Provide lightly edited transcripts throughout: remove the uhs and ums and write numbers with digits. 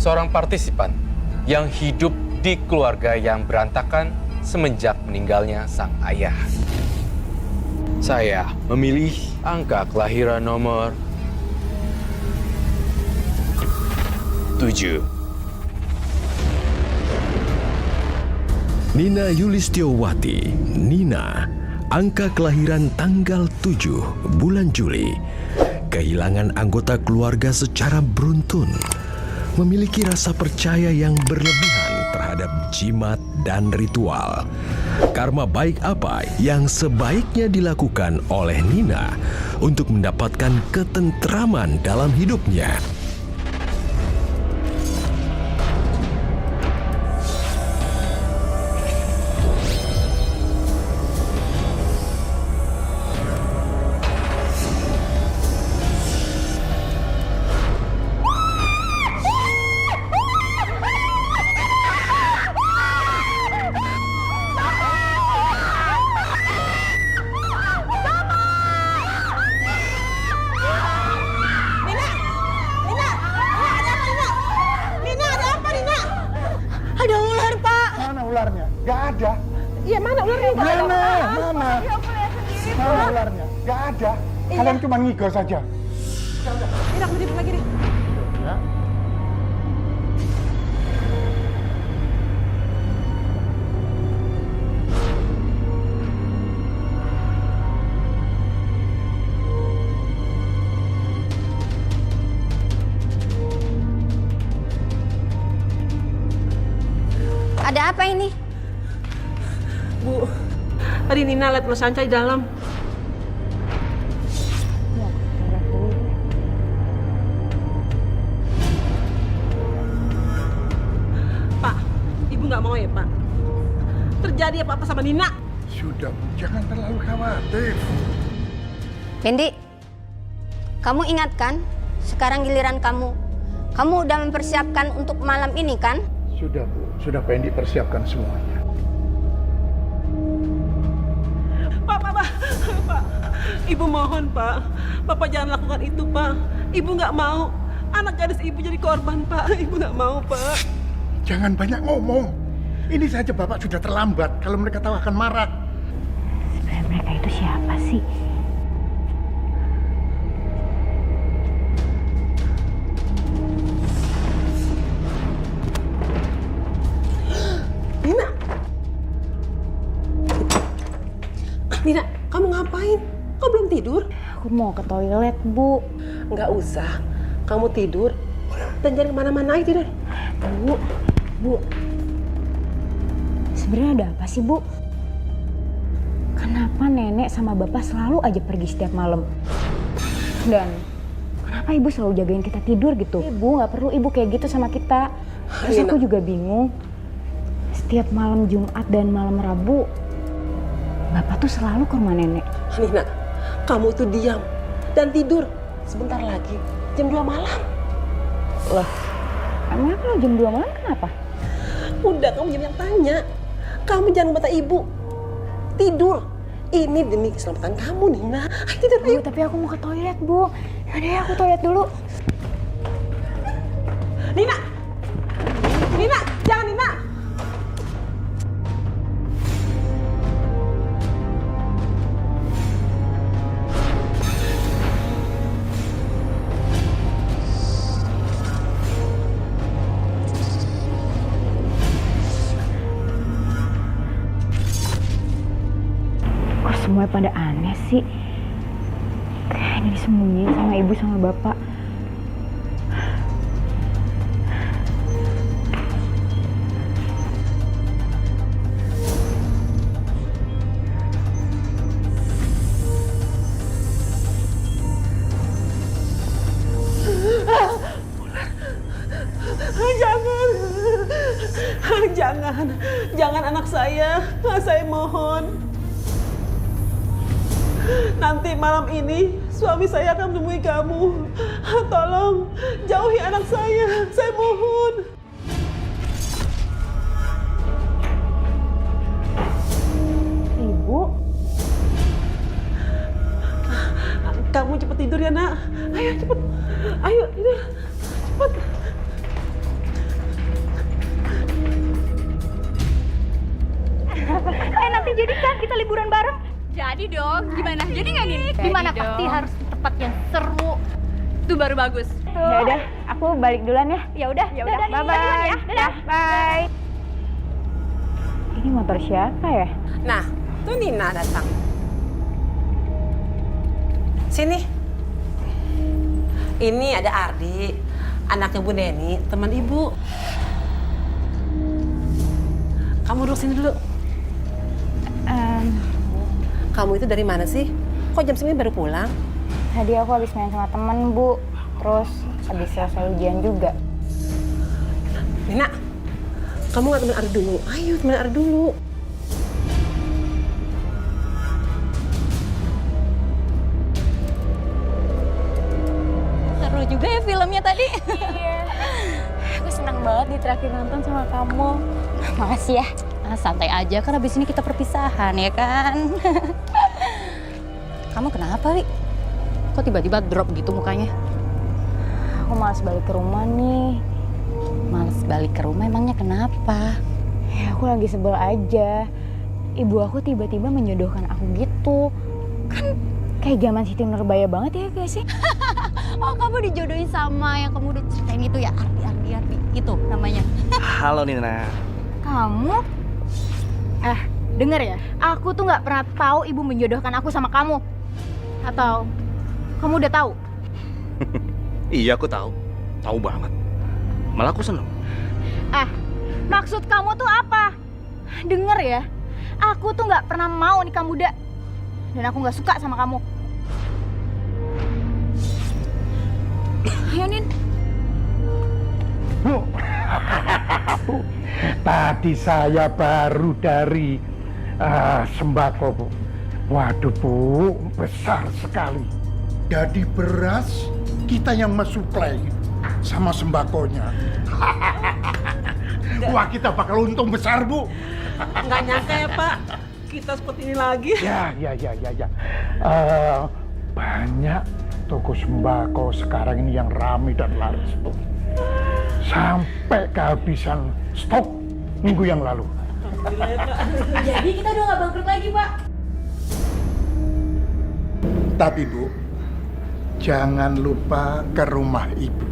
seorang partisipan yang hidup di keluarga yang berantakan semenjak meninggalnya sang ayah. Saya memilih angka kelahiran nomor 7. Nina Yulistiowati, Nina, angka kelahiran tanggal 7 bulan Juli. Kehilangan anggota keluarga secara beruntun. Memiliki rasa percaya yang berlebihan terhadap jimat dan ritual. Karma baik apa yang sebaiknya dilakukan oleh Nina untuk mendapatkan ketentraman dalam hidupnya? Gak ada. Iya, mana ularnya? Mana? Ya ampun, lihat sendiri, Mana Pak. ularnya? Gak ada. Iya. Kalian cuma ngigo saja. Ini aku tidur lagi nih. Ya. Ada apa ini? Bu, tadi Nina lihat Mas Sanca di dalam. Pak, Ibu nggak mau ya, Pak? Terjadi apa-apa sama Nina? Sudah, Bu. Jangan terlalu khawatir. Fendi, kamu ingat kan? Sekarang giliran kamu. Kamu udah mempersiapkan untuk malam ini kan? Sudah, Bu. Sudah Pendi persiapkan semuanya. Pak, Ibu mohon, Pak. Bapak jangan lakukan itu, Pak. Ibu nggak mau. Anak gadis Ibu jadi korban, Pak. Ibu nggak mau, Pak. Jangan banyak ngomong. Ini saja Bapak sudah terlambat. Kalau mereka tahu akan marah. Sebenarnya mereka itu siapa sih? Nina, kamu ngapain? Kok belum tidur? Aku mau ke toilet, Bu. Nggak usah. Kamu tidur dan jangan kemana-mana aja tidur. Bu. Sebenarnya ada apa sih, Bu? Kenapa nenek sama bapak selalu aja pergi setiap malam? Dan kenapa ibu selalu jagain kita tidur gitu? Ibu nggak perlu ibu kayak gitu sama kita. Terus aku juga bingung. Setiap malam Jumat dan malam Rabu, bapak tuh selalu ke rumah nenek. Nina, kamu tuh diam dan tidur. Sebentar lagi jam 2 malam. Loh, emangnya kalau jam 2 malam kenapa? Udah, kamu jangan tanya. Kamu jangan bantah ibu. Tidur. Ini demi keselamatan kamu, Nina. Ayo tidur, ayo. Bu, tapi aku mau ke toilet, Bu. Yaudah ya, aku toilet dulu. Nina! Nina! Jangan, Nina! Kok semuanya pada aneh sih? Kayaknya disembunyiin sama ibu sama bapak. Jangan anak saya mohon. Nanti malam ini suami saya akan menemui kamu. Tolong jauhi anak saya mohon. Ibu? Kamu cepat tidur ya, Nak. Ayo cepet. Ayo tidur. Cepet. Nanti jadi kan kita liburan bareng? Jadi dong, gimana? Jadi nggak nih? Jadi Gimana dong. pasti harus tempat yang seru. Itu baru bagus. Ya udah, aku balik duluan ya. Ya udah, Bye bye. ya. Dadah. Bye. Ini motor siapa ya? Nah, tuh Nina datang. Sini. Ini ada Ardi, anaknya Bu Neni, teman ibu. Kamu duduk sini dulu. Kamu itu dari mana sih? Kok jam segini baru pulang? Tadi aku habis main sama temen, Bu. Terus habis selesai ujian juga. Nina, kamu nggak temen Ardi dulu? Ayo temen Ardi dulu. Seru juga ya filmnya tadi. Iya. Aku senang banget di terakhir nonton sama kamu. Makasih ya. Santai aja, kan abis ini kita perpisahan ya kan. Kamu kenapa, Wi? Kok tiba-tiba drop gitu mukanya? Aku malas balik ke rumah nih. Males balik ke rumah, emangnya kenapa? Ya aku lagi sebel aja. Ibu aku tiba-tiba menjodohkan aku gitu. Kan kayak zaman Siti Nurbaya banget ya guys sih. Oh, kamu dijodohin sama yang kamu udah ceritain itu ya, Ardi. Itu namanya. Halo Nina. Kamu? Denger ya, aku tuh nggak pernah tahu ibu menjodohkan aku sama kamu. Atau kamu udah tahu? Iya aku tahu. Tahu banget. Malah aku seneng. Maksud kamu tuh apa? Denger ya, aku tuh nggak pernah mau nikah muda. Dan aku nggak suka sama kamu. Ayo Nin. Bu, tadi saya baru dari sembako, Bu. Waduh, Bu, besar sekali. Jadi beras kita yang mensuplai sama sembakonya. Wah, kita bakal untung besar, Bu. Nggak nyangka ya Pak, kita seperti ini lagi. Ya. Banyak toko sembako sekarang ini yang ramai dan laris, Bu. Sampai kehabisan stok minggu yang lalu. Jadi kita udah nggak bangkrut lagi, Pak. Tapi Bu, jangan lupa ke rumah Ibu.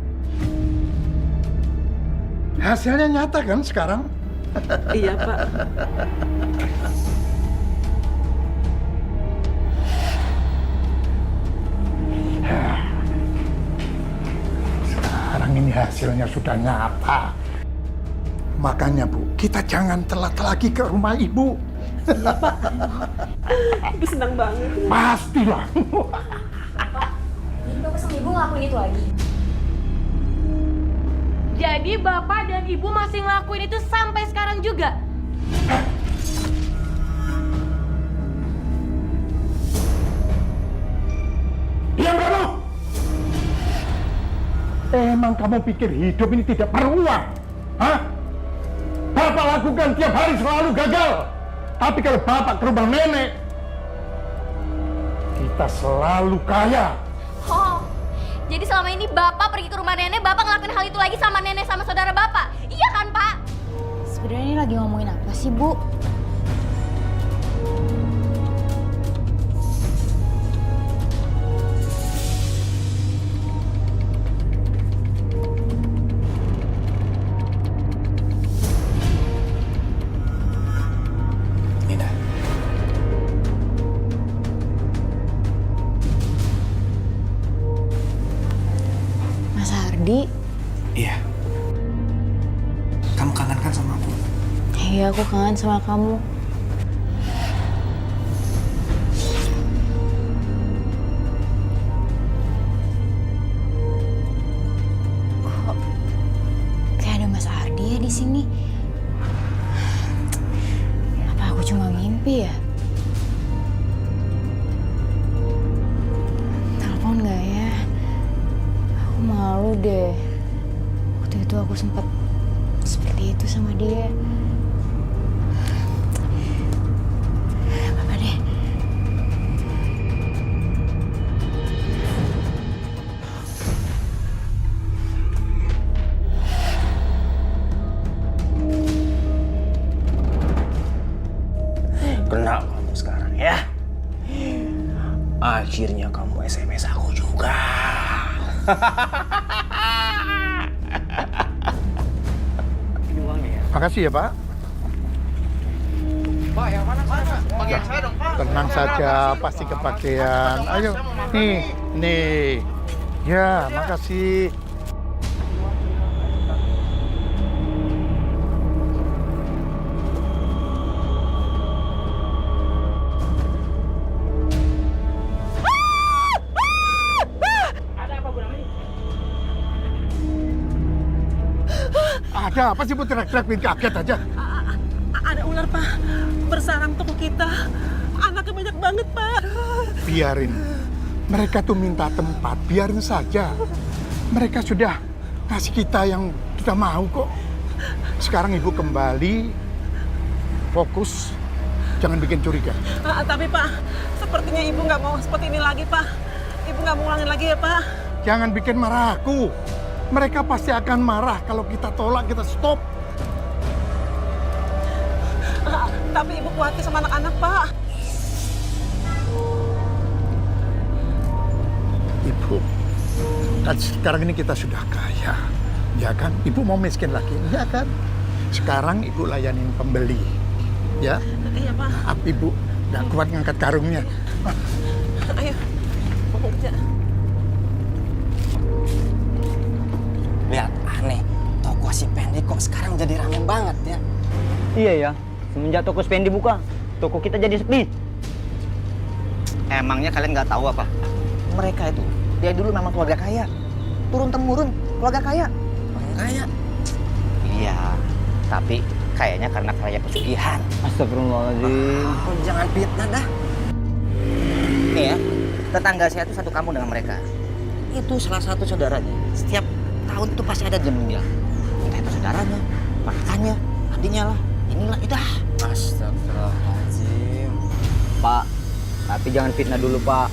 Hasilnya nyata kan sekarang? Iya Pak. Sekarang ini hasilnya sudah nyata. Makanya Bu, kita jangan telat lagi ke rumah Ibu. Ibu senang banget. Pastilah. Bapak sama ibu ngelakuin itu lagi. Jadi Bapak dan Ibu masih ngelakuin itu sampai sekarang juga? Diam kamu! Emang kamu pikir hidup ini tidak perlu uang? Hah? Bapak lakukan tiap hari selalu gagal. Tapi kalau Bapak ke rumah nenek, kita selalu kaya. Oh, jadi selama ini Bapak pergi ke rumah nenek, Bapak ngelakuin hal itu lagi sama nenek sama saudara Bapak? Iya kan, Pak? Sebenarnya ini lagi ngomongin apa sih, Bu? Nina. Mas Hardi? Iya. Kamu kangen kan sama aku? Iya, aku kangen sama kamu. Kok kayak ada Mas Hardi ya di sini? Apa aku cuma mimpi ya? Telepon nggak ya? Aku malu deh. Waktu itu aku sempat seperti itu sama dia. Apa deh? akhirnya kamu SMS aku juga. Ini uangnya ya. Makasih ya, Pak. Pak, yang mana sana? Bagian saya dong, Pak. Tenang saja, pasti kebagian. Ayo, nih. Ya, makasih. Ada apa sih, Bu? Teriak-teriak bikin kaget aja. Ada ular, Pak. Bersarang toko kita. Anaknya banyak banget, Pak. Biarin. Mereka tuh minta tempat, biarin saja. Mereka sudah ngasih kita yang kita mau kok. Sekarang Ibu kembali, fokus, jangan bikin curiga. Tapi, Pak, sepertinya Ibu nggak mau seperti ini lagi, Pak. Ibu nggak mau ulangin lagi ya, Pak. Jangan bikin marah aku. Mereka pasti akan marah kalau kita tolak, kita stop. Tapi Ibu khawatir sama anak-anak, Pak. Ibu, kan sekarang ini kita sudah kaya, ya kan? Ibu mau miskin lagi, ya kan? Sekarang Ibu layanin pembeli, ya? Iya, Pak. Maaf Ibu, nggak kuat ngangkat karungnya. Ayo, kerja. Lihat, aneh. Toko si Pendi kok sekarang jadi rame banget ya. Iya ya, semenjak toko Spendi buka, toko kita jadi sepi. Emangnya kalian nggak tahu apa? Mereka itu, dia dulu memang keluarga kaya. Turun-temurun, keluarga kaya. Orang kaya. Iya, tapi kayaknya karena kaya pesugihan. Astagfirullahaladzim. Oh, jangan fitnah dah. Nih ya, tetangga saya itu satu kampung dengan mereka. Itu salah satu saudaranya. Setiap tahun itu pasti ada dia meninggal. Entah itu saudaranya, makanya, adiknya lah. Inilah, itu dah. Astagfirullahaladzim. Pak, tapi jangan fitnah dulu Pak.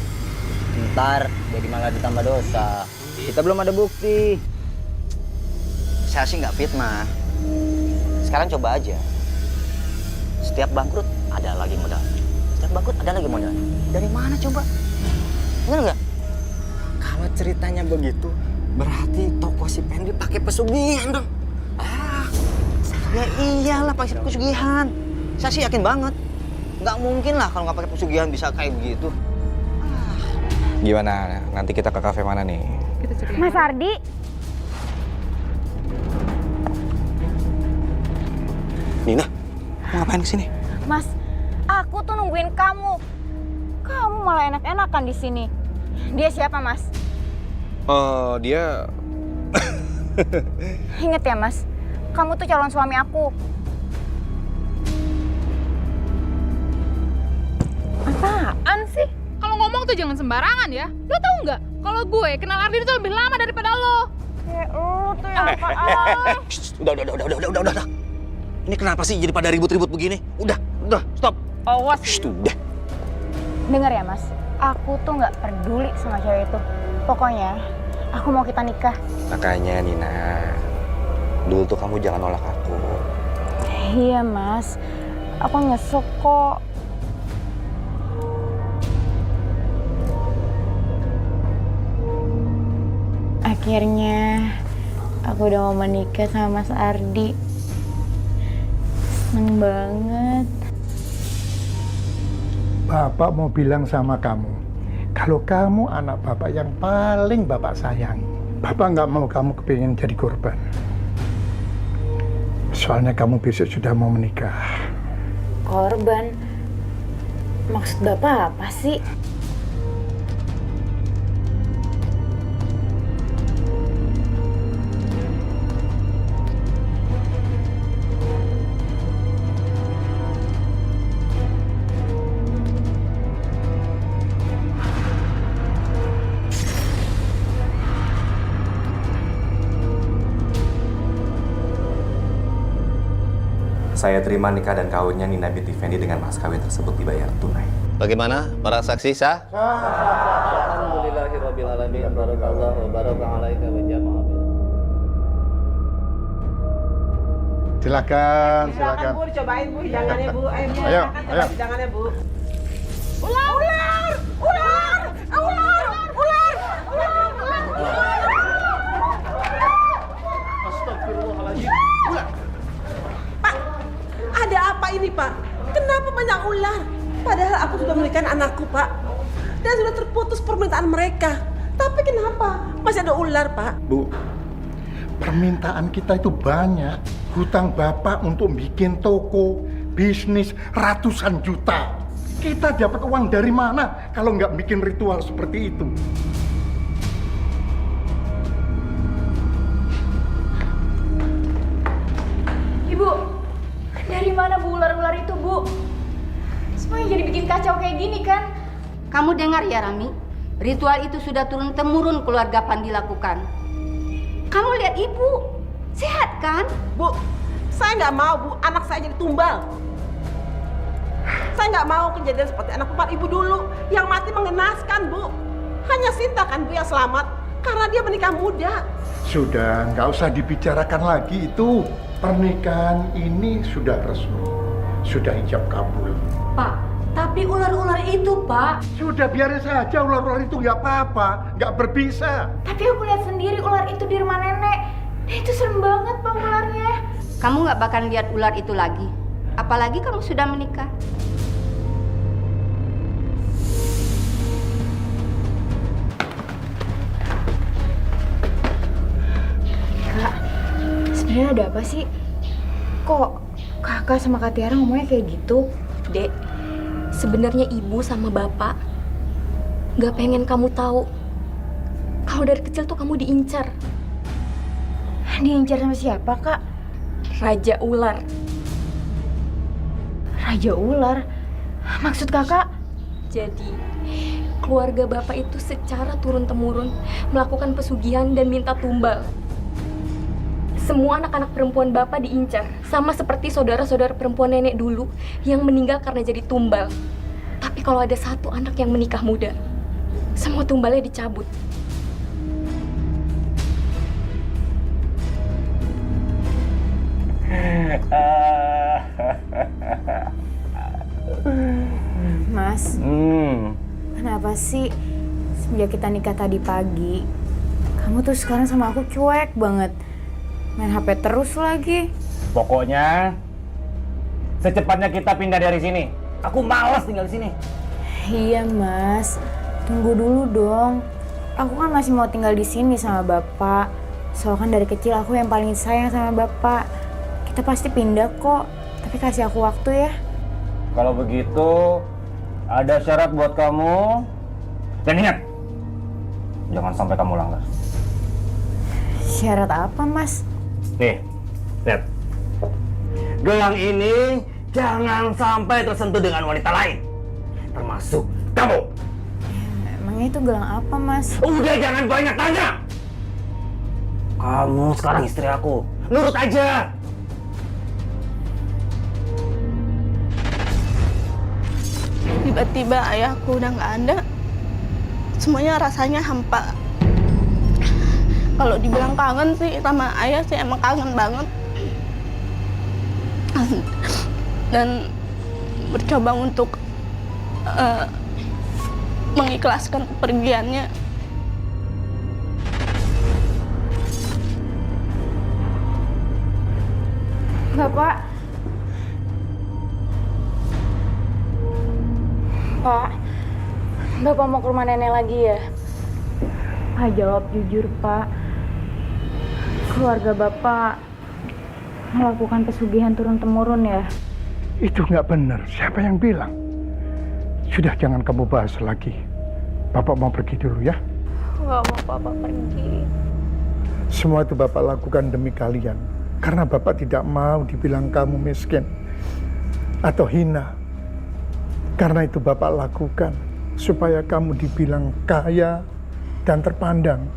Ntar jadi malah ditambah dosa. Kita belum ada bukti. Saya sih nggak fitnah. Sekarang coba aja. Setiap bangkrut ada lagi modal. Setiap bangkrut ada lagi modal. Dari mana coba? Bener nggak? Kalau ceritanya begitu, berarti toko si Pendi pakai pesugihan dong. Ya iyalah pakai pesugihan. Saya sih yakin banget. Nggak mungkin lah kalau nggak pakai pesugihan bisa kayak begitu. Gimana? Nanti kita ke kafe mana nih? Mas Ardi, Nina, mau ngapain kesini? Mas, aku tuh nungguin kamu. Kamu malah enak-enakan di sini. Dia siapa, Mas? Oh, dia... Ingat ya, Mas. Kamu tuh calon suami aku. Apaan sih? Kalau ngomong tuh jangan sembarangan ya. Lo tau nggak? Kalau gue kenal Ardin itu lebih lama daripada lo. Lu tuh yang apaan? Udah. Ini kenapa sih jadi pada ribut-ribut begini? Udah, stop. Awas. Udah. Dengar ya, Mas. Aku tuh nggak peduli sama cewek itu. Pokoknya, aku mau kita nikah. Makanya Nina, dulu tuh kamu jangan nolak aku. Iya, Mas. Aku nyesek kok. Akhirnya, aku udah mau menikah sama Mas Ardi. Seneng banget. Bapak mau bilang sama kamu, kalau kamu anak Bapak yang paling Bapak sayangi. Bapak nggak mau kamu kepingin jadi korban. Soalnya kamu besok sudah mau menikah. Korban? Maksud Bapak apa sih? Saya terima nikah dan kawinnya Nina binti Fendi dengan mas kawin tersebut dibayar tunai. Bagaimana para saksi sah? Alhamdulillahirrabbilalamin. Barakallahu baraka'alaika wa jama'a. Silakan. Bu, dicobain Bu, hidangannya Bu. Ayo, Ayo. Hidangannya Bu. Ular! permintaan mereka. Tapi kenapa? Masih ada ular, Pak. Bu, permintaan kita itu banyak. Hutang Bapak untuk bikin toko, bisnis ratusan juta. Kita dapat uang dari mana kalau nggak bikin ritual seperti itu? Ibu, dari mana Bu ular-ular itu, Bu? Semuanya jadi bikin kacau kayak gini kan? Kamu dengar ya Rami, ritual itu sudah turun-temurun keluarga Pandi lakukan. Kamu lihat ibu, sehat kan? Bu, saya nggak mau, Bu, anak saya jadi tumbal. Saya nggak mau kejadian seperti anak perempuan ibu dulu yang mati mengenaskan, Bu. Hanya Sinta kan, Bu, yang selamat karena dia menikah muda. Sudah, nggak usah dibicarakan lagi itu. Pernikahan ini sudah resmi, sudah ijab kabul. Pak, tapi ular-ular itu, Pak. Sudah, biarin saja ular-ular itu, nggak apa-apa, nggak berbisa. Tapi aku lihat sendiri ular itu di rumah nenek. Itu serem banget, Pak, ularnya. Kamu nggak bakal lihat ular itu lagi. Apalagi kamu sudah menikah. Kak, sebenarnya ada apa sih? Kok kakak sama Kak Tiara ngomongnya kayak gitu? Dek, sebenarnya ibu sama bapak nggak pengen kamu tahu kalau dari kecil tuh kamu diincar. Diincar sama siapa, Kak? Raja ular. Raja ular? Maksud kakak? Jadi, keluarga bapak itu secara turun-temurun melakukan pesugihan dan minta tumbal. Semua anak-anak perempuan bapak diincar, sama seperti saudara-saudara perempuan nenek dulu yang meninggal karena jadi tumbal. Tapi kalau ada satu anak yang menikah muda, semua tumbalnya dicabut. Mas, kenapa sih semenjak kita nikah tadi pagi, kamu tuh sekarang sama aku cuek banget. Main HP terus lagi. Pokoknya secepatnya kita pindah dari sini. Aku malas tinggal di sini. Iya Mas, tunggu dulu dong. Aku kan masih mau tinggal di sini sama Bapak. Soalnya kan dari kecil aku yang paling sayang sama Bapak. Kita pasti pindah kok, tapi kasih aku waktu ya. Kalau begitu, ada syarat buat kamu. Dan ingat, jangan sampai kamu langgar. Syarat apa, Mas? Nih, lihat. Gelang ini jangan sampai tersentuh dengan wanita lain. Termasuk kamu. Emangnya itu gelang apa, Mas? Udah, jangan banyak tanya. Kamu sekarang istri aku. Nurut aja. Tiba-tiba ayahku udah nggak ada, semuanya rasanya hampa. Kalau dibilang kangen sih sama ayah sih emang kangen banget. Dan bercoba untuk mengikhlaskan kepergiannya. Bapak. Pak, Bapak mau ke rumah nenek lagi ya? Pak, jawab jujur, Pak. Keluarga Bapak melakukan pesugihan turun-temurun ya? Itu nggak benar. Siapa yang bilang? Sudah, jangan kamu bahas lagi. Bapak mau pergi dulu ya. Nggak mau Papa pergi. Semua itu Bapak lakukan demi kalian. Karena Bapak tidak mau dibilang kamu miskin atau hina. Karena itu Bapak lakukan supaya kamu dibilang kaya dan terpandang.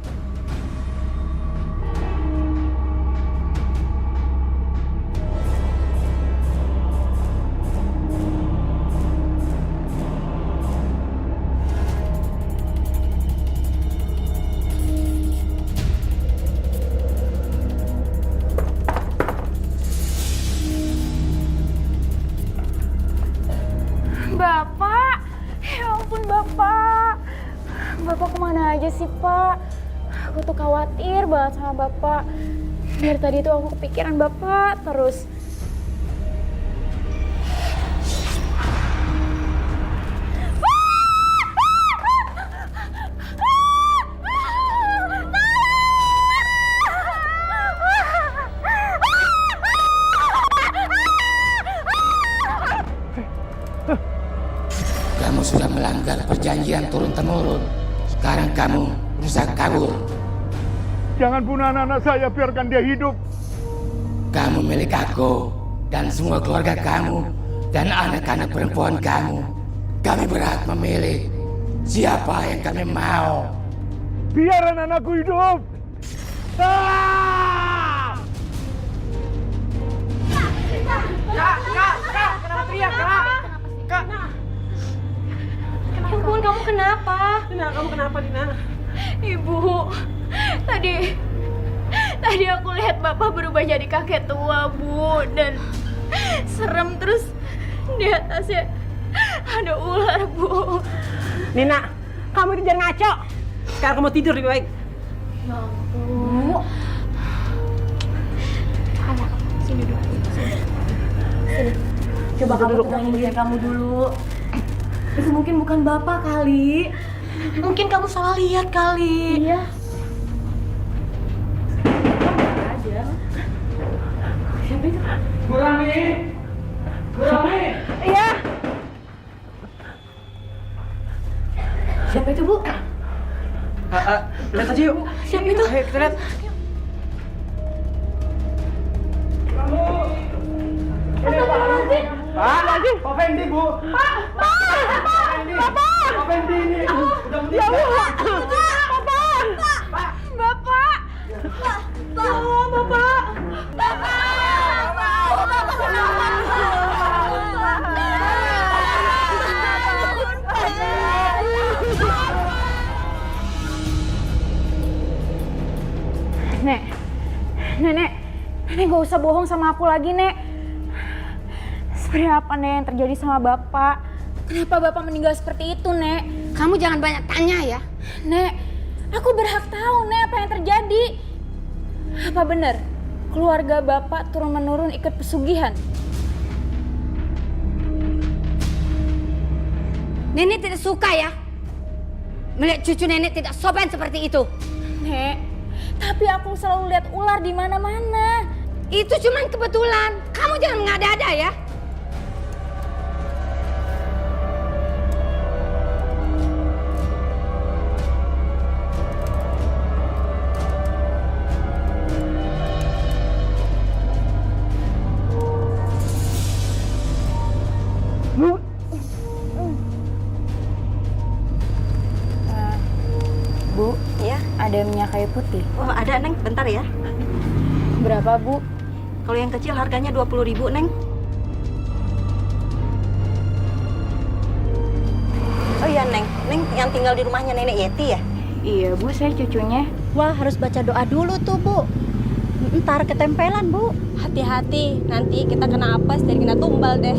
Bapak, ya ampun Bapak. Bapak kemana aja sih Pak? Aku tuh khawatir banget sama Bapak. Dari tadi tuh aku kepikiran Bapak terus. perjanjian turun-temurun. Sekarang kamu berusaha kabur. Jangan bunuh anak-anak saya, biarkan dia hidup. Kamu milik aku dan semua keluarga kamu dan anak-anak perempuan kamu. Kami berhak memilih siapa yang kami mau. Biar anak-anakku hidup. Kak, kenapa teriak, Kak? Kak. Ya ampun, kamu kenapa? Dina, kamu kenapa, Dina? Ibu, tadi aku lihat Bapak berubah jadi kakek tua, Bu, dan serem, terus di atasnya ada ular, Bu. Nina, kamu itu jangan ngaco. Sekarang kamu tidur lebih baik. Ya ampun. Anak, sini dulu. Sini. Coba kamu tenangin diri kamu dulu. Itu mungkin bukan Bapak kali. Mungkin kamu salah lihat kali. Iya. Siapa itu? Bu Rami! Bu Rami! Iya. Siapa itu, Bu? Lihat aja yuk. Siapa itu? Ayo kita lihat. Pak Fendi, Bu. Pak Fendi ini udah meninggal. Nenek gak usah bohong sama aku lagi, Nek. Sebenarnya apa, Nek, yang terjadi sama Bapak? Kenapa Bapak meninggal seperti itu, Nek? Kamu jangan banyak tanya ya. Nek, aku berhak tahu, Nek, apa yang terjadi. Apa benar keluarga Bapak turun-menurun ikut pesugihan? Nenek tidak suka ya melihat cucu nenek tidak sopan seperti itu. Nek, tapi aku selalu lihat ular di mana-mana. Itu cuma kebetulan. Kamu jangan mengada-ada ya. Bu, Ya, ada minyak kayu putih. oh ada, Neng. Bentar ya. Berapa, Bu? Kalau yang kecil harganya 20.000, Neng. Oh iya, Neng. Neng yang tinggal di rumahnya Nenek Yeti ya? Iya, Bu, saya cucunya. Wah, harus baca doa dulu tuh, Bu. Ntar ketempelan, Bu. Hati-hati, nanti kita kena apes dan kena tumbal deh.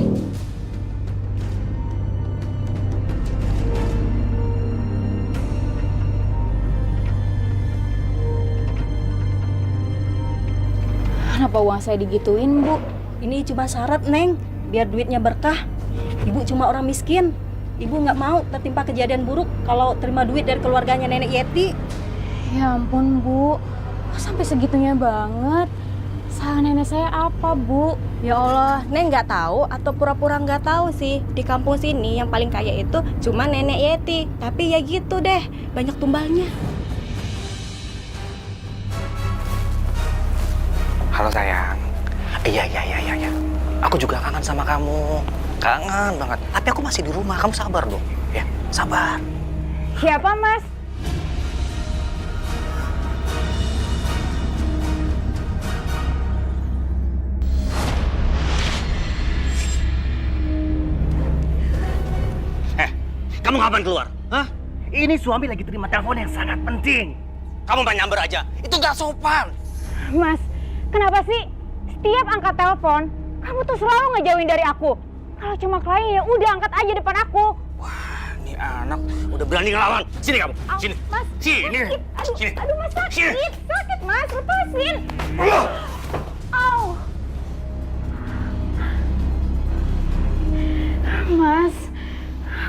Kenapa uang saya digituin, Bu? Ini cuma syarat, Neng. Biar duitnya berkah. Ibu cuma orang miskin. Ibu nggak mau tertimpa kejadian buruk kalau terima duit dari keluarganya Nenek Yeti. Ya ampun, Bu. Kok sampai segitunya banget? Salah nenek saya apa, Bu? Ya Allah, Neng nggak tahu atau pura-pura nggak tahu sih. Di kampung sini yang paling kaya itu cuma Nenek Yeti. Tapi ya gitu deh, banyak tumbalnya. Halo sayang. Iya. Aku juga kangen sama kamu. Kangen banget. Tapi aku masih di rumah. Kamu sabar dong. Ya, sabar. Siapa, Mas? Kamu kapan keluar? Hah? Ini suami lagi terima telepon yang sangat penting. Kamu main nyamber aja. Itu gak sopan. Mas, kenapa sih setiap angkat telepon, kamu tuh selalu ngejauhin dari aku? Kalau cuma klien ya udah angkat aja depan aku. Wah, ini anak udah berani ngelawan. Sini kamu. Sini. Mas, Sini. sakit. Sini. Aduh, Mas, sakit. Sakit, Mas. Lepasin. Au. Mas,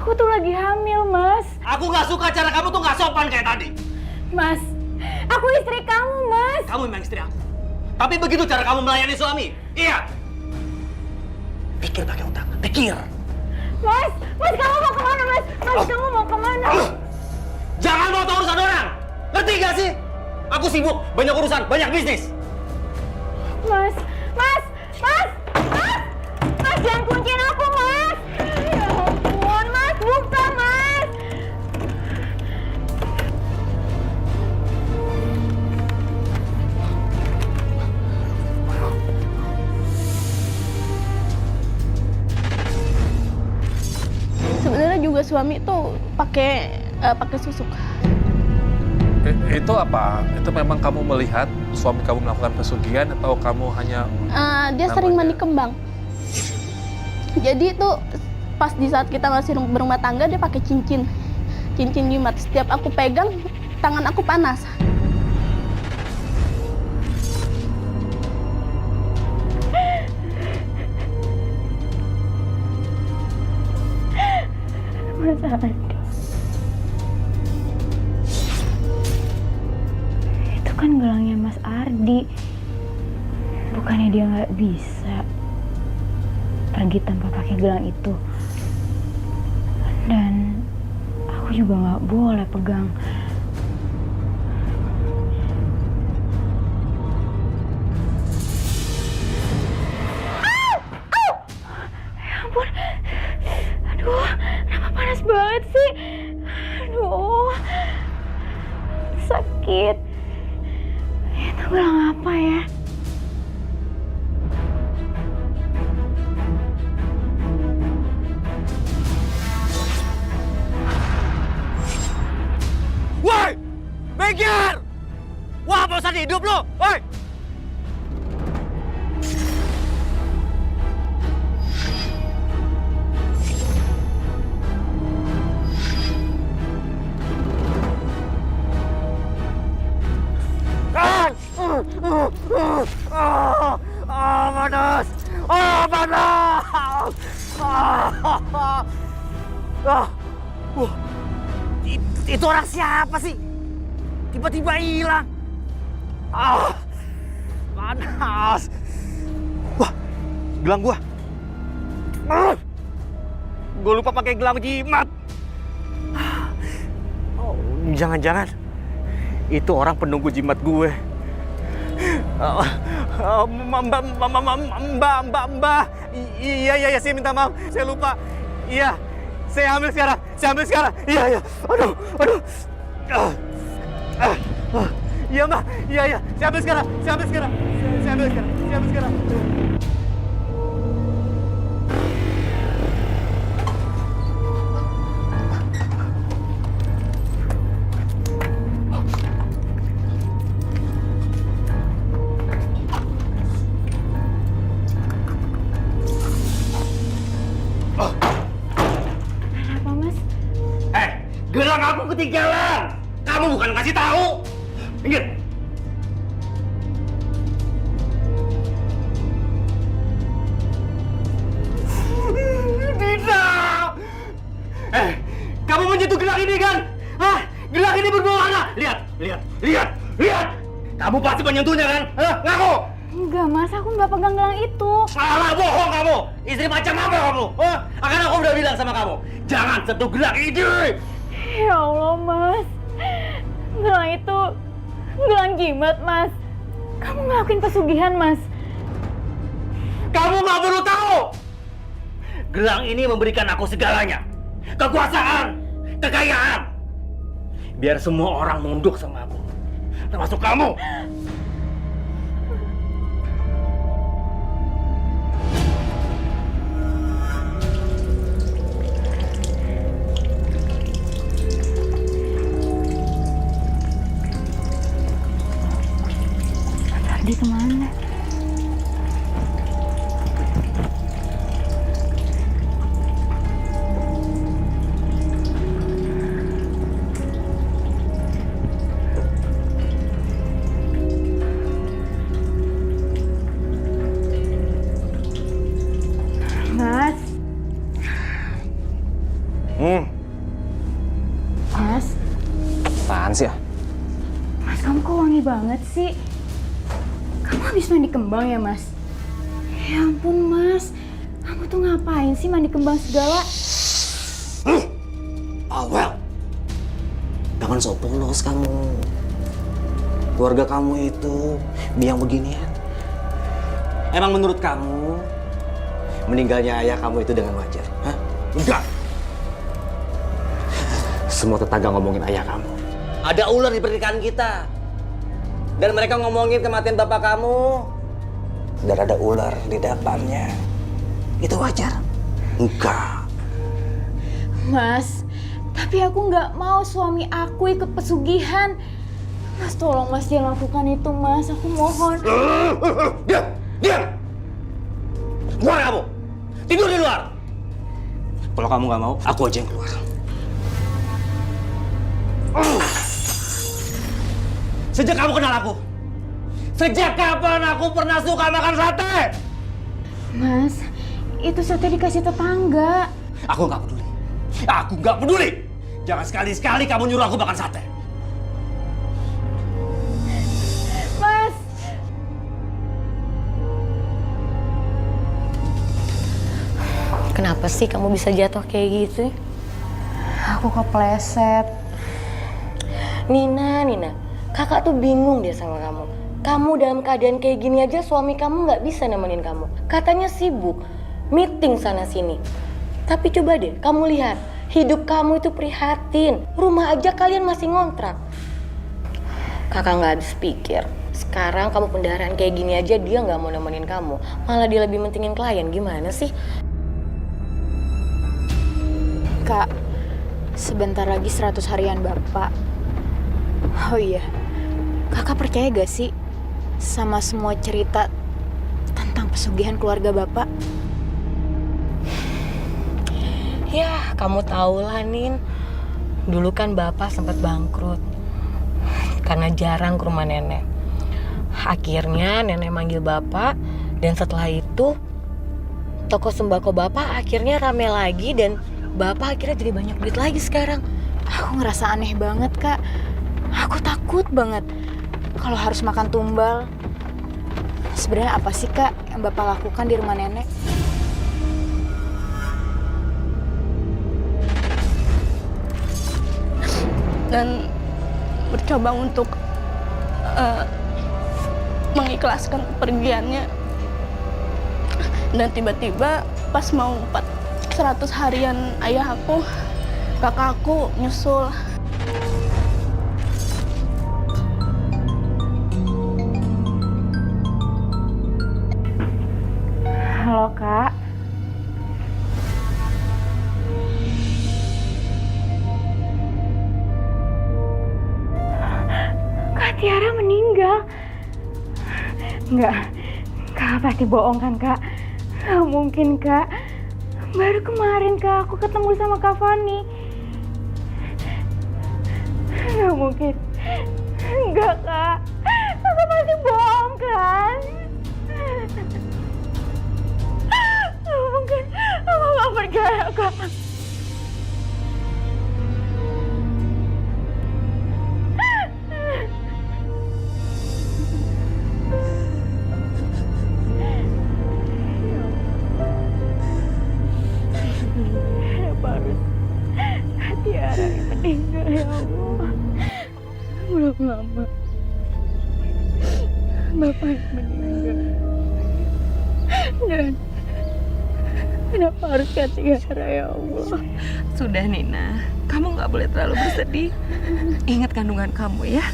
aku tuh lagi hamil, Mas. Aku gak suka cara kamu tuh gak sopan kayak tadi. Mas, aku istri kamu, Mas. Kamu memang istri aku. Tapi begitu cara kamu melayani suami. Iya. Pikir pakai otak. Pikir. Mas, kamu mau kemana, Mas? Mas, kamu mau kemana? Jangan mau tahu urusan orang! Ngerti gak sih? Aku sibuk, banyak urusan, banyak bisnis. Mas, jangan kunciin aku, Mas. Ya ampun, Mas, buka, Mas. Sebenarnya juga suami tuh pakai susuk. Itu apa? Itu memang kamu melihat suami kamu melakukan pesugihan atau kamu hanya Dia sering mandi kembang. Jadi itu pas di saat kita masih berumah tangga dia pakai cincin jimat. Setiap aku pegang tangan aku panas. Mas Ardi. Itu kan gelangnya Mas Ardi. Bukannya dia nggak bisa pergi tanpa pakai gelang itu. Dan aku juga nggak boleh pegang. Ya ampun. Aduh, kenapa panas banget sih? Aduh, sakit. Itu gelang apa ya? Woi! Mikir! Wah, bosan hidup lo! Woi! Panas! Panas! Itu orang siapa sih? Tiba-tiba hilang. Panas. Wah, gelang gua. Gua lupa pakai gelang jimat. Oh, jangan-jangan itu orang penunggu jimat gue. Mbak. Iya, saya minta maaf. Saya lupa. Iya, saya ambil sekarang. Iya. Aduh. Iya, Mbak. Iya. Saya ambil sekarang. Kenapa, Mas? Gelang aku ketinggalan. Kamu bukan kasih tahu. Minggir. Tidak. Kamu menyentuh gelang ini kan? Hah? Gelang ini berwarna. Lihat. Kamu pasti menyentuhnya kan? Hah? Ngaku. Enggak, Mas, aku nggak pegang gelang itu. Salah, bohong kamu. Istri macam apa kamu? Hah? Akan aku udah bilang sama kamu, jangan sentuh gelang ini. Ya Allah, Mas. Gelang itu gelang jimat, Mas. Kamu ngelakuin pesugihan, Mas. Kamu nggak perlu tahu. Gelang ini memberikan aku segalanya. Kekuasaan, kekayaan. Biar semua orang nunduk sama aku. Termasuk kamu. Dia kemana? Mas. Mas. Apaan sih ya? Mas, kamu kok wangi banget sih? Kamu habis mandi kembang ya, Mas? Ya ampun, Mas. Kamu tuh ngapain sih mandi kembang segala? Awel, jangan sok polos kamu. Keluarga kamu itu biang beginian. Emang menurut kamu meninggalnya ayah kamu itu dengan wajar? Hah? Enggak. Semua tetangga ngomongin ayah kamu. Ada ular di pernikahan kita. Dan mereka ngomongin kematian bapak kamu. Dan ada ular di dapurnya. Itu wajar? Enggak. Mas, tapi aku nggak mau suami aku ikut pesugihan. Mas, tolong Mas jangan lakukan itu, Mas. Aku mohon. Diam! Diam! Keluar kamu! Tidur di luar! Kalau kamu nggak mau, aku aja yang keluar. Sejak kamu kenal aku? Sejak kapan aku pernah suka makan sate? Mas, itu sate dikasih tetangga. Aku nggak peduli. Aku nggak peduli. Jangan sekali-sekali kamu nyuruh aku makan sate. Mas. Kenapa sih kamu bisa jatuh kayak gitu? Aku kepleset. Nina, kakak tuh bingung deh sama kamu. Kamu dalam keadaan kayak gini aja suami kamu nggak bisa nemenin kamu. Katanya sibuk, meeting sana sini. Tapi coba deh, kamu lihat, hidup kamu itu prihatin. Rumah aja kalian masih ngontrak. Kakak nggak habis pikir. Sekarang kamu pendarahan kayak gini aja dia nggak mau nemenin kamu. Malah dia lebih mentingin klien. Gimana sih? Kak, sebentar lagi 100 harian Bapak. Oh iya, Kakak percaya gak sih sama semua cerita tentang pesugihan keluarga Bapak? Ya, kamu tahu lah, Nin. Dulu kan Bapak sempat bangkrut karena jarang ke rumah nenek. Akhirnya nenek manggil Bapak, dan setelah itu toko sembako Bapak akhirnya rame lagi dan Bapak akhirnya jadi banyak duit lagi sekarang. Aku ngerasa aneh banget, Kak. Aku takut banget kalau harus makan tumbal. Sebenarnya apa sih, Kak, yang Bapak lakukan di rumah nenek? Dan bercoba untuk mengikhlaskan kepergiannya. Dan tiba-tiba pas mau 100 harian ayah aku, kakak aku nyusul. Halo, Kak. Kak Tiara meninggal. Enggak, Kak pasti bohong kan, Kak? Nggak mungkin, Kak. Baru kemarin, Kak, aku ketemu sama Kak Fani. Nggak mungkin. Enggak, Kak. Kakak pasti bohong, kan? Nggak mungkin. Aku nggak percaya, Kak. Tiara yang meninggal, ya Allah. Belum lama Bapak yang meninggal. Dan kenapa harus Kak Tiara, ya Allah? Sudah, Nina, kamu nggak boleh terlalu bersedih. Ingat kandungan kamu ya.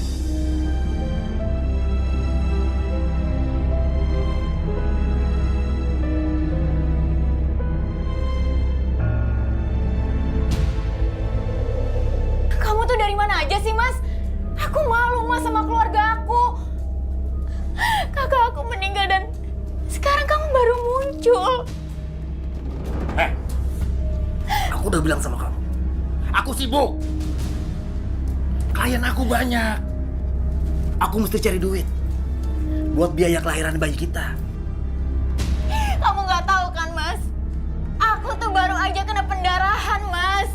Dari mana aja sih, Mas? Aku malu, Mas, sama keluarga aku. Kakak aku meninggal dan sekarang kamu baru muncul. Aku udah bilang sama kamu. Aku sibuk. Klien aku banyak. Aku mesti cari duit buat biaya kelahiran bayi kita. Kamu nggak tahu kan, Mas? Aku tuh baru aja kena pendarahan, Mas.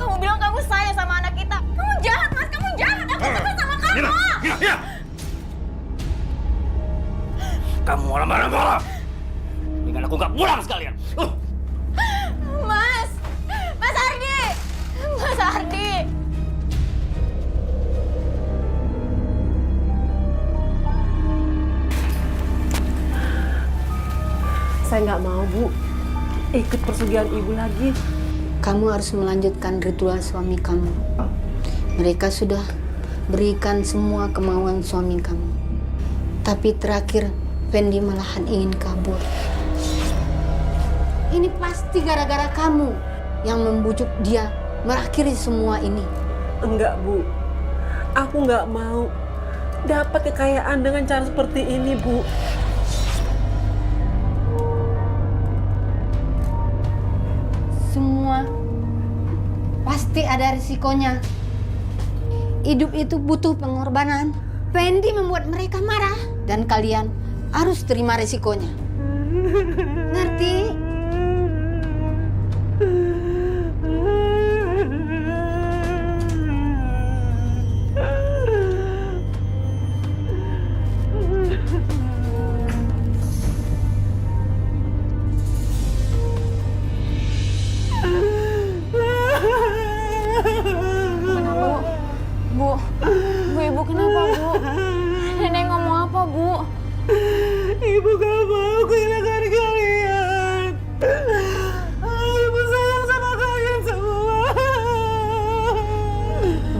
Kamu bilang kamu sayang sama anak kita. Kamu jahat, Mas. Kamu jahat. Aku suka sama kamu. Nina. Kamu marah-marah. Dengan aku nggak pulang sekalian. Saya nggak mau, Bu, ikut persugihan ibu lagi. Kamu harus melanjutkan ritual suami kamu. Mereka sudah berikan semua kemauan suami kamu. Tapi terakhir, Fendi malahan ingin kabur. Ini pasti gara-gara kamu yang membujuk dia mengakhiri semua ini. Enggak, Bu. Aku nggak mau dapat kekayaan dengan cara seperti ini, Bu. Semua pasti ada risikonya. Hidup itu butuh pengorbanan. Fendi membuat mereka marah dan kalian harus terima risikonya. Ngerti? Ibu kenapa, Bu? Nenek ngomong apa, Bu? Ibu gak mau kehilangan kalian. Ibu sayang sama kalian semua.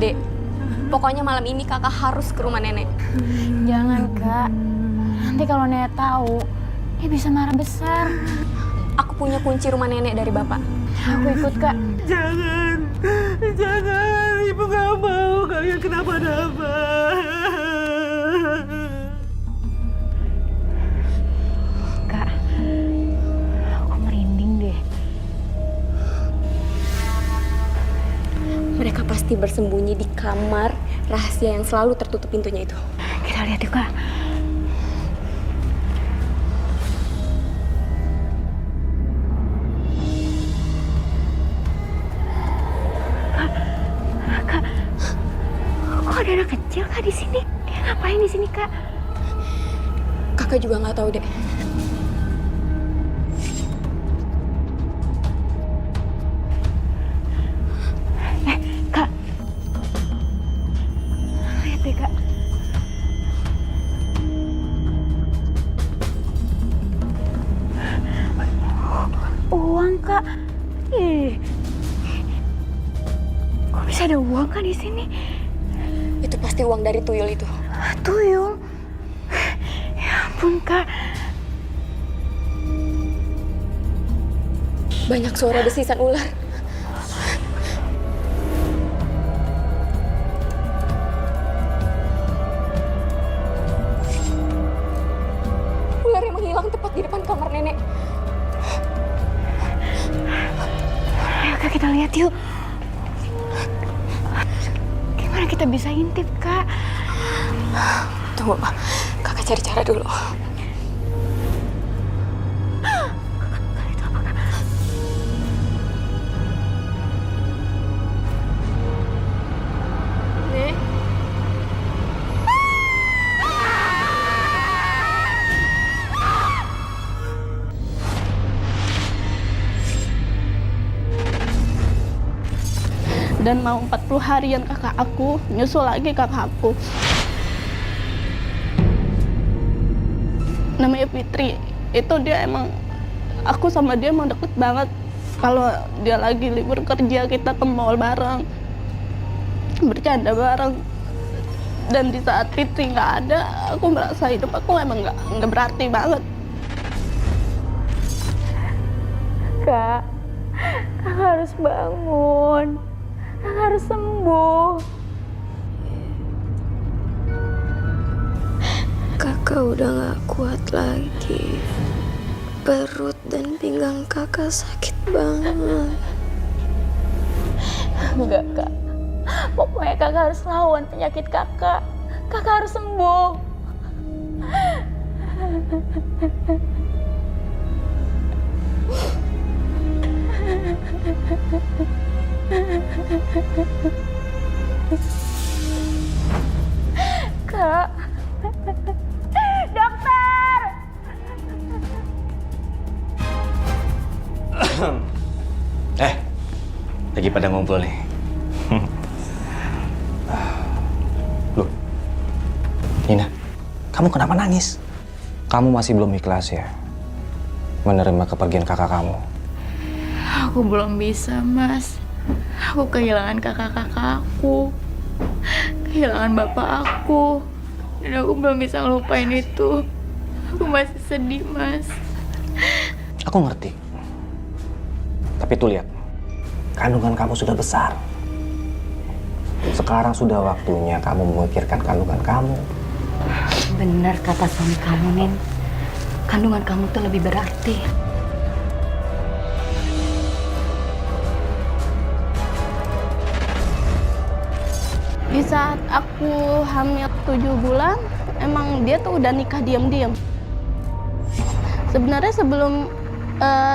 Dek, pokoknya malam ini kakak harus ke rumah nenek. Jangan, Kak. Nanti kalau nenek tahu, dia bisa marah besar. Aku punya kunci rumah nenek dari bapak. Aku ikut, Kak. Jangan, jangan. Ibu gak mau kalian kenapa-napa. Kak, aku merinding deh. Mereka pasti bersembunyi di kamar rahasia yang selalu tertutup pintunya itu. Kita lihat yuk, Kak. Ada anak kecil Kak di sini. Dia ngapain di sini, Kak? Kakak juga nggak tahu deh. Kak. Lihat deh, Kak. Uang, Kak. Ih. Kok bisa ada uang, Kak, di sini? Itu pasti uang dari tuyul itu. Tuyul? Ya ampun, Kak. Banyak suara desisan ular. Ular yang menghilang tepat di depan kamar nenek. Ayo, Kak, kita lihat yuk. Gimana kita bisa intip, Kak? Tunggu, Pak. Kakak cari cara dulu. Nek. Dan mau 40 harian kakak aku, nyusul lagi kakak aku. Namanya Fitri. Itu dia emang, aku sama dia emang deket banget. Kalau dia lagi libur kerja, kita ke mall bareng, bercanda bareng. Dan di saat Fitri nggak ada, aku merasa hidup aku emang nggak berarti banget. Kak, kakak harus bangun. Kakak harus sembuh. Kakak udah gak kuat lagi. Perut dan pinggang kakak sakit banget. Enggak, Kak. Pokoknya kakak harus lawan penyakit kakak. Kakak harus sembuh. Kak. Dokter. Lagi pada ngumpul nih. Loh, Nina, kamu kenapa nangis? Kamu masih belum ikhlas ya? menerima kepergian kakak kamu? Aku belum bisa, Mas. Aku kehilangan kakak-kakakku, kehilangan bapak aku, dan aku belum bisa ngelupain itu. Aku masih sedih, Mas. Aku ngerti. Tapi tuh lihat, kandungan kamu sudah besar. Sekarang sudah waktunya kamu memikirkan kandungan kamu. Benar kata suami kamu, Nin. Kandungan kamu tuh lebih berarti. Di saat aku hamil 7 bulan, emang dia tuh udah nikah diam-diam. Sebenarnya sebelum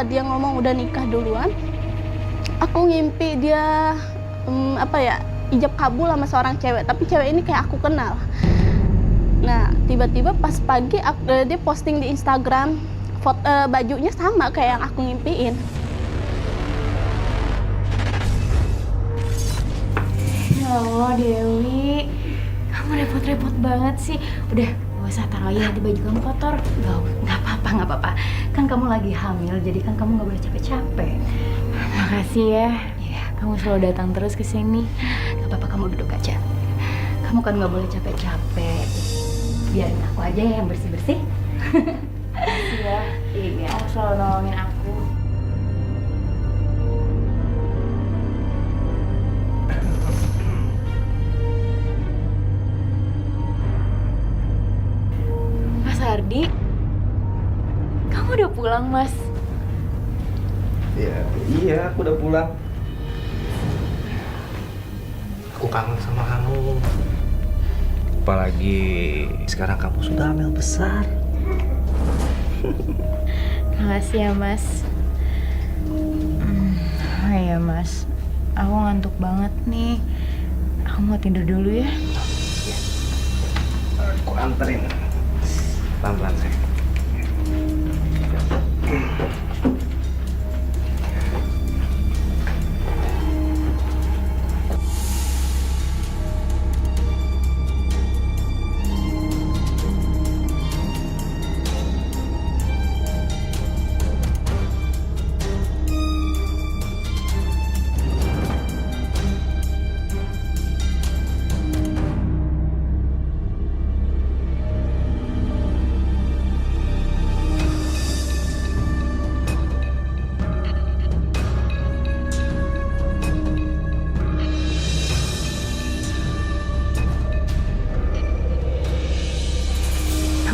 dia ngomong udah nikah duluan, aku ngimpi dia ijab kabul sama seorang cewek, tapi cewek ini kayak aku kenal. Nah, tiba-tiba pas pagi dia posting di Instagram, foto bajunya sama kayak yang aku ngimpiin. Ya Allah, Dewi. Kamu repot-repot banget sih. Udah, gak usah taruh aja nanti baju kamu kotor. Gak apa-apa. Kan kamu lagi hamil, jadi kan kamu gak boleh capek-capek. Makasih ya. Iya, kamu selalu datang terus ke sini. Gak apa-apa, kamu duduk aja. Kamu kan gak boleh capek-capek. Biarin aku aja yang bersih-bersih. Iya. Iya, kamu selalu nolongin aku. Mas Ardi, kamu udah pulang, Mas? Iya, aku udah pulang. Aku kangen sama kamu. Apalagi sekarang kamu sudah hamil besar. Makasih ya, Mas. Oh iya, Mas. Aku ngantuk banget nih. Aku mau tidur dulu ya. Aku anterin. Pelan-pelan, sayang.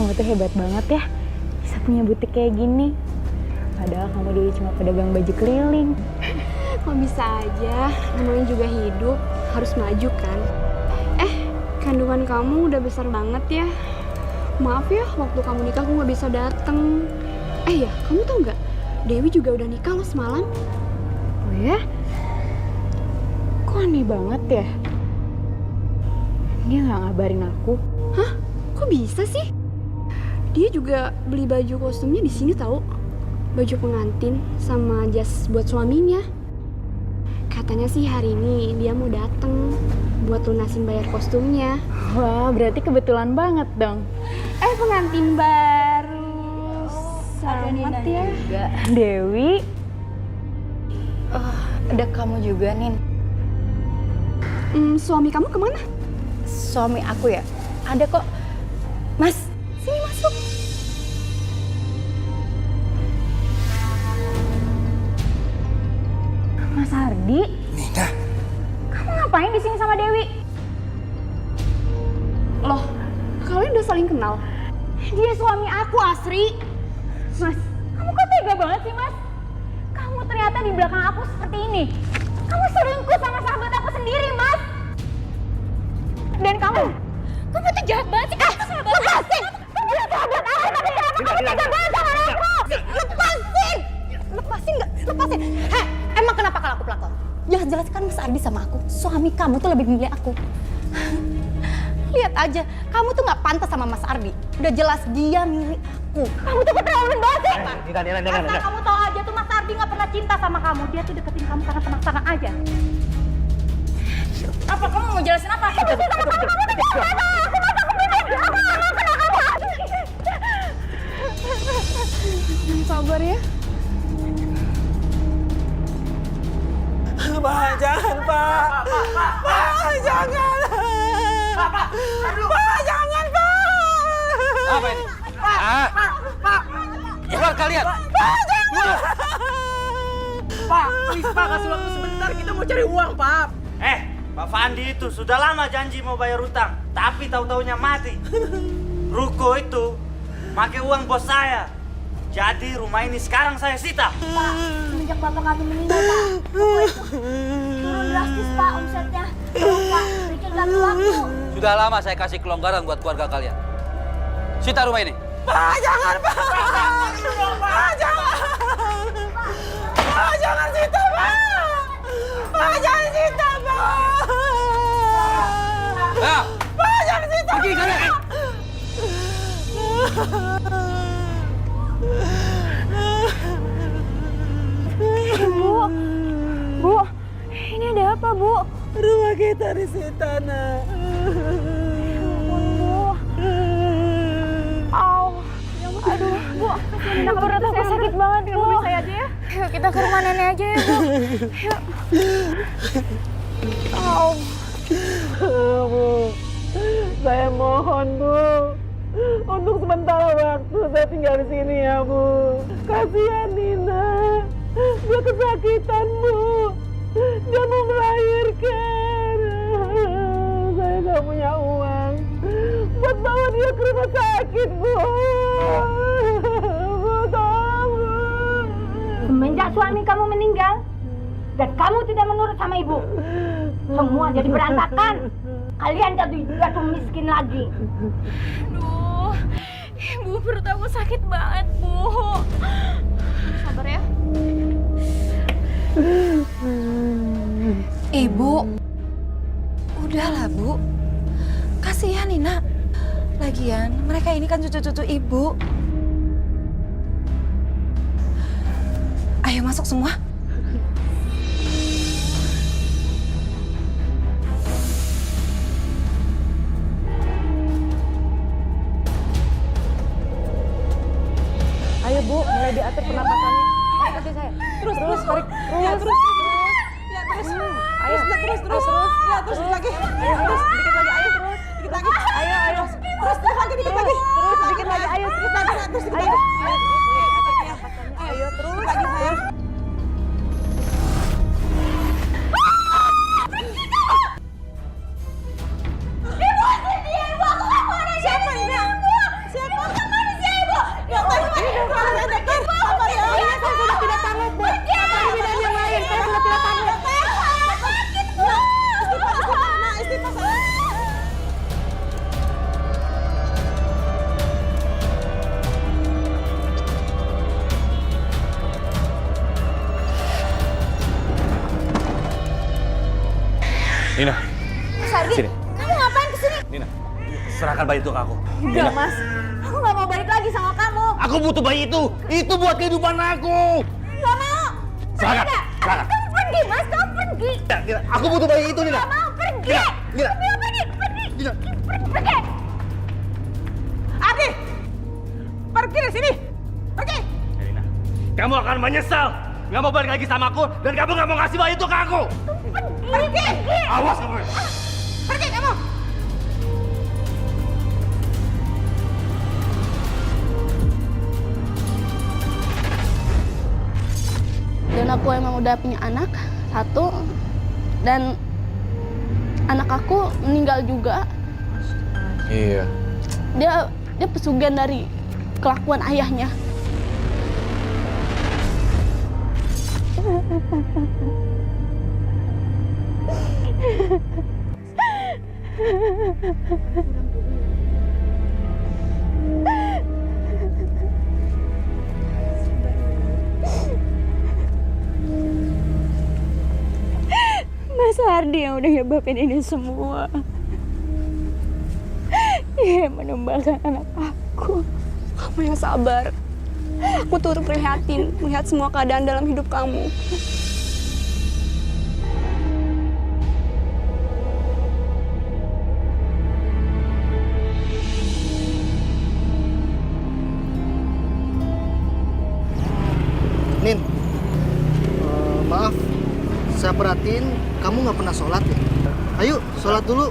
Kamu tuh hebat banget ya, bisa punya butik kayak gini. Padahal kamu dulu cuma pedagang baju keliling. Kok bisa aja, namanya juga hidup, harus maju kan. Kandungan kamu udah besar banget ya. Maaf ya, waktu kamu nikah aku nggak bisa dateng. Ya, kamu tau nggak? Dewi juga udah nikah loh semalam. Oh ya? Kok aneh banget ya? Dia nggak ngabarin aku. Hah? Kok bisa sih? Dia juga beli baju kostumnya di sini tahu. Baju pengantin sama jas buat suaminya. Katanya sih hari ini dia mau dateng buat lunasin bayar kostumnya. Wah, berarti kebetulan banget dong. Pengantin baru. Selamat ya. Juga. Dewi. Ada kamu juga, Nin. Suami kamu kemana? Suami aku ya? Ada kok. Mas, sini masuk. Mas Ardi? Nina. Kamu ngapain di sini sama Dewi? Loh, kalian udah saling kenal? Dia suami aku, Asri. Mas, kamu kok tega banget sih, Mas? Kamu ternyata di belakang aku seperti ini. Kamu selingkuh sama sahabat aku sendiri, Mas. Dan kamu tuh jahat banget sih. Kamu sahabat aku. Lepasin! Kamu sahabat aku, tapi kenapa kamu tega banget sama aku? Lepasin! Lepasin nggak? Lepasin! Emang kenapa kalau aku pelakor? Jelas-jelas kan Mas Ardi sama aku. Suami kamu tuh lebih memilih aku. Lihat aja, kamu tuh nggak pantas sama Mas Ardi. Udah jelas dia milih aku. Kamu tuh keterlaluan banget sih. Asal kamu tahu aja tuh Mas Ardi nggak pernah cinta sama kamu. Dia tuh deketin kamu karena senang-senang aja. Apa kamu mau jelasin apa? Kamu tuh sama kamu tuh jahat. Aku nggak mau kamu. Sabar ya. Pak, jangan, Pak! Apa ini? Keluar kalian! Pak, jangan! Pak, please Pak, kasih waktu sebentar, kita mau cari uang, Pak. Pak Fandi itu sudah lama janji mau bayar utang, tapi tahu-taunya mati. Ruko itu pakai uang bos saya. Jadi rumah ini sekarang saya sita. Pak, semenjak bapak kami meninggal, Pak, ruko itu turun drastis, Pak, omsetnya. Pak, bikin ganti waktu. Sudah lama saya kasih kelonggaran buat keluarga kalian. Sita rumah ini. Pak, jangan, Pak! Pak, jangan! Pak, jangan sita, Pak! Pak, jangan sita, Pak! Pak, jangan sita! Pergi kalian! Bu, ini ada apa, Bu? Rumah kita disita, Nak. Aduh, Bu, Nina perut aku sakit banget, Bu. Bisa aja ya? Yuk, kita ke rumah nenek aja ya, Bu. Yuk. Bu, saya mohon, Bu. Untuk sementara waktu saya tinggal di sini ya, Bu. Kasihan Nina. Dia kesakitan, Bu. Dia mau melahirkan. Saya nggak punya uang buat bawa dia ke rumah sakit, Bu. Bu, tolong, Bu. Semenjak suami kamu meninggal dan kamu tidak menurut sama ibu, semua jadi berantakan. Kalian jatuh miskin lagi. Aduh, Ibu, perut aku sakit banget, Bu. Sabar ya. Ibu, udahlah, Bu. Kasihan Nina. Lagian, mereka ini kan cucu-cucu Ibu. Ayo masuk semua. Ayo, Bu, mulai diatur pernapasannya. Ayo, kasih saya. Terus, tarik. Ya, terus. Ya, terus. Ayo. Terus. Ya, terus lagi. Ayo, Terus, dikit lagi, ayo. Dikit lagi. Ayo. Terus, dikit lagi. Terus, dikit lagi, ayo. Dikit lagi, terus dikit Ayo. lagi. Ayo, terus. Dikit lagi, sayang. Ibu, sini, Ibu. Aku nggak mau ada Siapa ini? Siapa? manusia, Ibu. Dokter, dokter. Apa ya? Saya sudah tidak sanggup, Bu. Apa bidan yang lain? Saya sudah tidak sanggup. Sakit, Bu. Istighfar, sayang. Nina, Mas Ardi, sini. kamu ngapain kesini? Nina, serahkan bayi itu ke aku. Enggak, Mas. Aku nggak mau balik lagi sama kamu. Aku butuh bayi itu. Itu buat kehidupan aku. Nggak mau. Serahkan. Serahkan. Kamu pergi, Mas. Kamu pergi. Nina, aku butuh bayi itu, Nina. Nggak mau pergi. Nina. Kamu yang pergi. Nina. Pergi. Ardi, pergi dari sini. Pergi. Nina, kamu akan menyesal. Nggak mau balik lagi sama aku dan kamu nggak mau ngasih bayi itu ke aku. Pergi. Awas kamu. Pergi kamu. Dan aku emang udah punya anak satu, dan anak aku meninggal juga. Iya. Dia pesugihan dari kelakuan ayahnya. Mas Ardi yang udah nyebabin ini semua. Dia yang menumbalkan anak aku. Kamu yang sabar. Aku turut prihatin melihat semua keadaan dalam hidup kamu. Nin, maaf, saya perhatiin kamu nggak pernah sholat ya. Ayo, sholat dulu.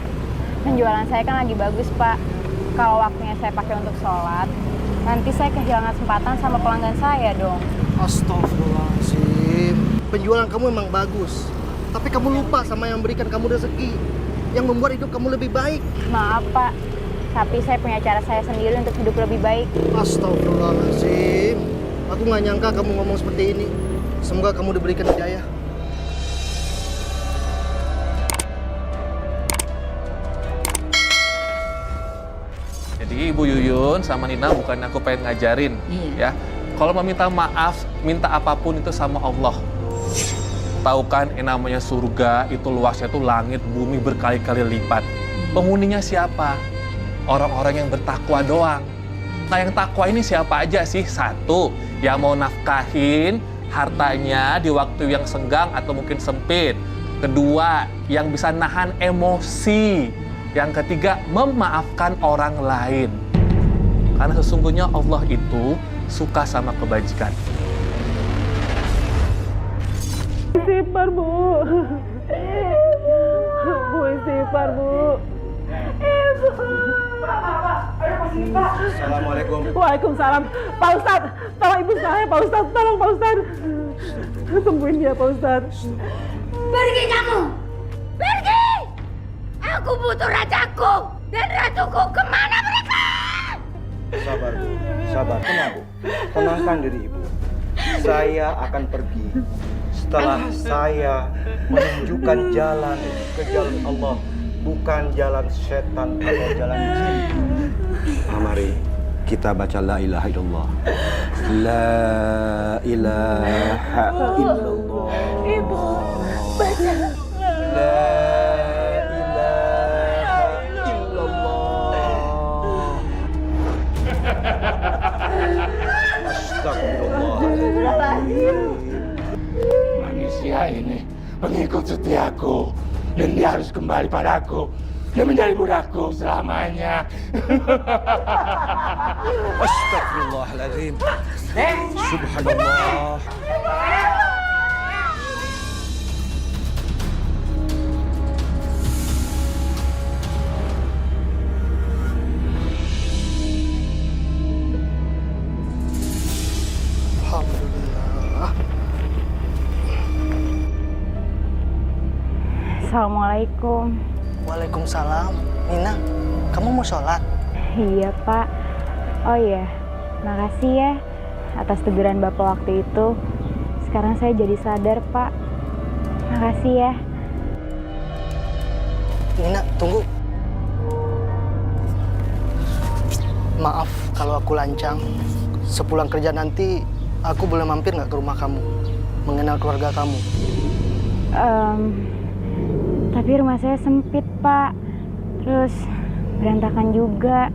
Penjualan saya kan lagi bagus, Pak. Kalau waktunya saya pakai untuk sholat, nanti saya kehilangan kesempatan sama pelanggan saya dong. Astagfirullahaladzim. Penjualan kamu memang bagus, tapi kamu lupa sama yang memberikan kamu rezeki, yang membuat hidup kamu lebih baik. Maaf, Pak. Tapi saya punya cara saya sendiri untuk hidup lebih baik. Astagfirullahaladzim. Aku nggak nyangka kamu ngomong seperti ini. Semoga kamu diberikan hidayah. Jadi Ibu Yuyun sama Nina bukan aku pengen ngajarin, ya. Kalau mau minta maaf, minta apapun itu sama Allah. Tahu kan yang namanya surga itu luasnya tuh langit bumi berkali-kali lipat. Penghuninya siapa? Orang-orang yang bertakwa doang. Nah yang takwa ini siapa aja sih? Satu, yang mau nafkahin hartanya di waktu yang senggang atau mungkin sempit. Kedua, yang bisa nahan emosi. Yang ketiga, memaafkan orang lain. Karena sesungguhnya Allah itu suka sama kebajikan. Istighfar, Bu. Bu, istighfar, Bu. Ibu. Pak. Assalamualaikum. Waalaikumsalam. Pak Ustadz, tolong ibu saya, Pak Ustadz. Tolong, Pak Ustadz. Sembuhin dia, Pak Ustadz. Pergi kamu! Pergi! Aku butuh rajaku dan ratuku. Kemana mereka? Sabar, Bu. Sabar. Tenang, Bu. Tenangkan diri Ibu. Saya akan pergi setelah saya menunjukkan jalan ke jalan Allah, bukan jalan setan atau jalan jin. Mari kita baca la ilaha illallah. La ilaha illallah. Ibu, baca. La ilaha illallah. Astagfirullahaladzim. Manusia ini pengikut setiaku dan dia harus kembali padaku dan menjadi budakku selamanya. Astagfirullahaladzim. Subhanallah. Alhamdulillah. Assalamualaikum. Waalaikumsalam. Nina, kamu mau sholat? Iya, Pak. Oh iya, makasih ya atas teguran Bapak waktu itu. Sekarang saya jadi sadar, Pak. Makasih ya. Nina, tunggu. Maaf kalau aku lancang. Sepulang kerja nanti, aku boleh mampir nggak ke rumah kamu? Mengenal keluarga kamu. Tapi rumah saya sempit, Pak. Terus berantakan juga.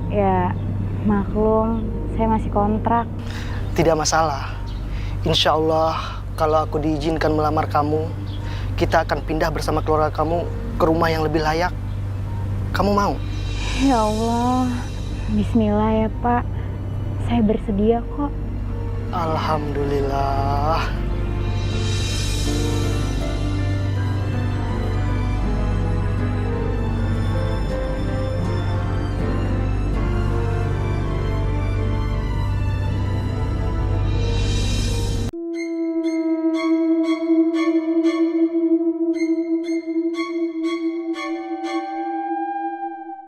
Ya, maklum, saya masih kontrak. Tidak masalah. Insya Allah, kalau aku diizinkan melamar kamu, kita akan pindah bersama keluarga kamu ke rumah yang lebih layak. Kamu mau? Ya Allah, bismillah ya, Pak. Saya bersedia kok. Alhamdulillah.